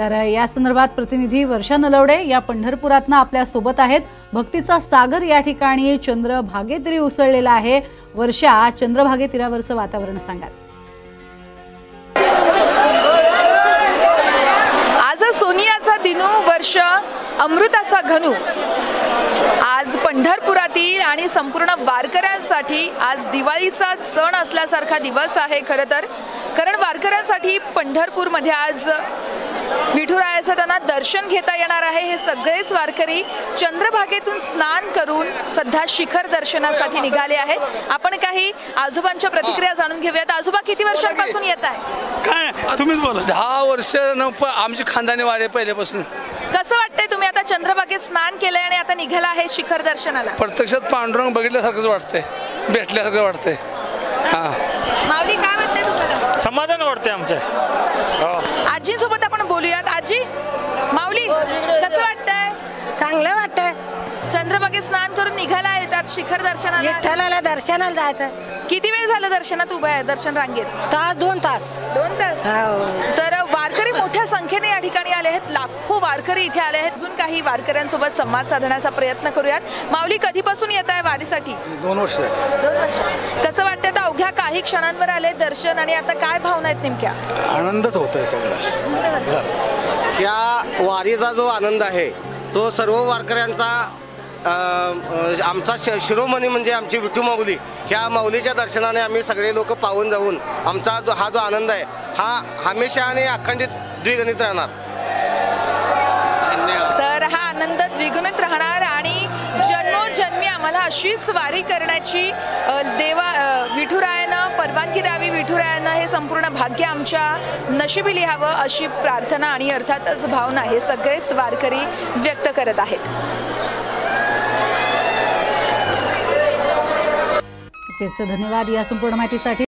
तर या संदर्भात प्रतिनिधी वर्षा नलवडे या पंढरपुरातनं आपल्या सोबत आहेत। भक्तीचा सागर या ठिकाणी चंद्रभागे तीरी उसळलेला आहे। वर्षा, चंद्रभागे तीरावरचं वातावरण सांगा। आज सोनियाचा दिनू, वर्ष अमृताचा घनू। आज पंढरपुरातील आणि संपूर्ण वारकऱ्यांसाठी आज दिवाळीचा सण असल्यासारखा दिवस आहे खरं तर, कारण वारकऱ्यांसाठी पंढरपूरमध्ये आज विठुरायाचं त्यांना दर्शन घेता येणार आहे। हे सगळेच वारकरी चंद्रभागेतून स्नान करून सध्या शिखर दर्शनासाठी निघाले आहेत। आपण काही आजोबांच्या प्रतिक्रिया जाणून घेऊयात। आजोबा, किती वर्षांपासून येत आहे? काय तुम्हीच बोला। 10 वर्ष आमची खानदानी वारी पहिल्यापासून। कसं वाटतंय, तुम्ही आता चंद्रभागेत स्नान केलंय आणि आता निघाला आहे शिखर दर्शनाला? प्रत्यक्षात पांडुरंग बघितल्यासारखंच वाटतंय, भेटल्यासारखं वाटतंय। माऊली, काय वाटतंय तुम्हाला? समाधान वाटतंय आमच्या। आजींसोबत आपण बोलूयात। आजी, माऊली, कसं वाटतंय? चांगलं वाटतंय। चंद्रभागेत स्नान करून निघाला आहे त्यात शिखर दर्शनाला। विठ्ठलाला दर्शनाला जायचं। किती वेळ झालं दर्शनात उभा आहे, दर्शन रांगेत? तास 2 तास। 2 तास? तर वारकरी मोठ्या संख्येने या ठिकाणी आले आहेत। लाखो वारकरी इथे आले आहेत। अजून काही वारकऱ्यांसोबत संवाद साधण्याचा प्रयत्न करूयात। माऊली, कधीपासून येत आहे वारीसाठी? 2 वर्ष। 2 वर्ष। कसं वाटतंय? आता अवघ्या काही क्षणांवर आले दर्शन आणि आता काय भावना आहेत नेमक्या? आनंदच होतोय सगळा। या वारीचा जो आनंद आहे तो सर्व वारकऱ्यांचा आमचा शिरोमणी म्हणजे आमची विठू माऊली, ह्या माऊलीच्या दर्शनाने आम्ही सगळे लोक पाहून जाऊन आमचा हा जो आनंद आहे हा हमेशा आणि अखंडित द्विगुणित राहणार। तर हा आनंद द्विगुणित राहणार आणि जन्मोजन्मी आम्हाला अशीच वारी करण्याची विठुरायानं परवानगी द्यावी। विठुरायानं हे संपूर्ण भाग्य आमच्या नशिबी लिहावं अशी प्रार्थना आणि अर्थातच भावना हे सगळेच वारकरी व्यक्त करत आहेत। धन्यवाद या संपूर्ण माहितीसाठी।